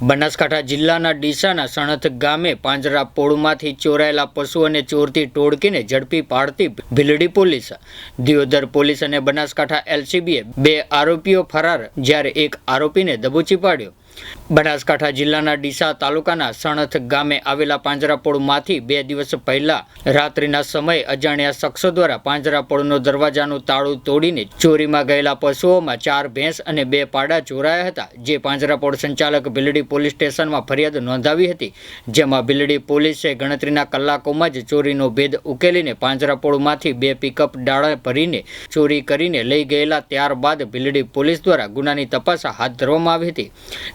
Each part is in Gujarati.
બનાસકાંઠા જિલ્લાના ડીસાના સણથ ગામે પાંજરાપોળમાંથી ચોરાયેલા પશુઓને ચોરતી ટોળકીને ઝડપી પાડતી ભીલડી પોલીસ, દિયોદર પોલીસ અને બનાસકાંઠા એલસીબીએ 2 આરોપીઓ ફરાર, જ્યારે એક આરોપીને દબોચી પાડ્યો। બનાસકાંઠા જિલ્લાના ડીસા તાલુકાના સણથ ગામે આવેલા પાંજરાપોળમાંથી 2 દિવસ પહેલા રાત્રિના સમયે અજાણ્યા શખ્સો દ્વારા પાંજરાપોળનો દરવાજાનું તાળું તોડીને ચોરીમાં ગયેલા પશુઓમાં 4 ભેંસ અને 2 પાડા ચોરાયા હતા, જે પાંજરાપોળ સંચાલક ભીલડી પોલીસ સ્ટેશનમાં ફરિયાદ નોંધાવી હતી, જેમાં ભીલડી પોલીસે ગણતરીના કલાકોમાં જ ચોરીનો ભેદ ઉકેલીને પાંજરાપોળમાંથી 2 પિકઅપ ડાળા ભરીને ચોરી કરીને લઈ ગયેલા। ત્યારબાદ ભીલડી પોલીસ દ્વારા ગુનાની તપાસ હાથ ધરવામાં આવી હતી।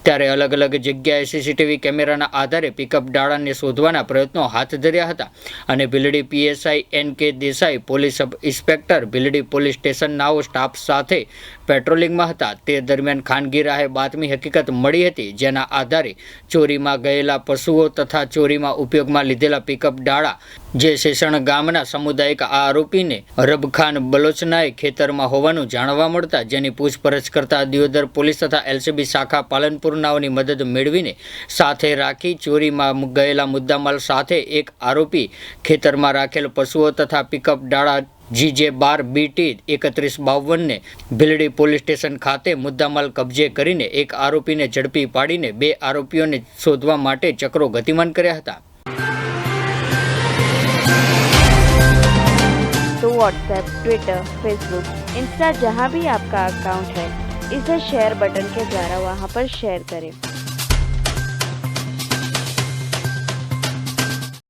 ત્યારે અલગ અલગ જગ્યાએ સીસીટીવી કેમેરાના આધારે પિકઅપ ડાળાને શોધવાના પ્રયત્નો હાથ ધર્યા હતા અને Bhildi PSI N K. Desai, police sub inspector Bhildi police સ્ટેશનનાઓ સ્ટાફ સાથે પેટ્રોલિંગમાં હતા। તે દરમિયાન ખાનગી રાહે બાતમી હકીકત મળી હતી, જેના આધારે ચોરીમાં ગયેલા પશુઓ તથા ચોરીમાં ઉપયોગમાં લીધેલા પિકઅપ ડાળા જે શેષણ ગામના સામુદાયિક આરોપીને રબખાન બલોચનાએ ખેતરમાં હોવાનું જાણવા મળતા જેની પૂછપરછ કરતા દિયોદર પોલીસ તથા એલસીબી શાખા પાલનપુરનાઓની મદદ મેળવીને સાથે રાખી ચોરીમાં ગયેલા મુદ્દામાલ સાથે એક આરોપી ખેતરમાં રાખેલ પશુઓ તથા પિકઅપ ડાળા GJ12BT 3152 ને ભીલડી પોલીસ સ્ટેશન ખાતે મુદ્દામાલ કબજે કરીને એક આરોપીને ઝડપી પાડીને 2 આરોપીઓને શોધવા માટે ચક્રો ગતિમાન કર્યા હતા। तो व्हाट्सएप, ट्विटर, फेसबुक, इंस्टा जहाँ भी आपका अकाउंट है, इसे शेयर बटन के द्वारा वहाँ पर शेयर करें।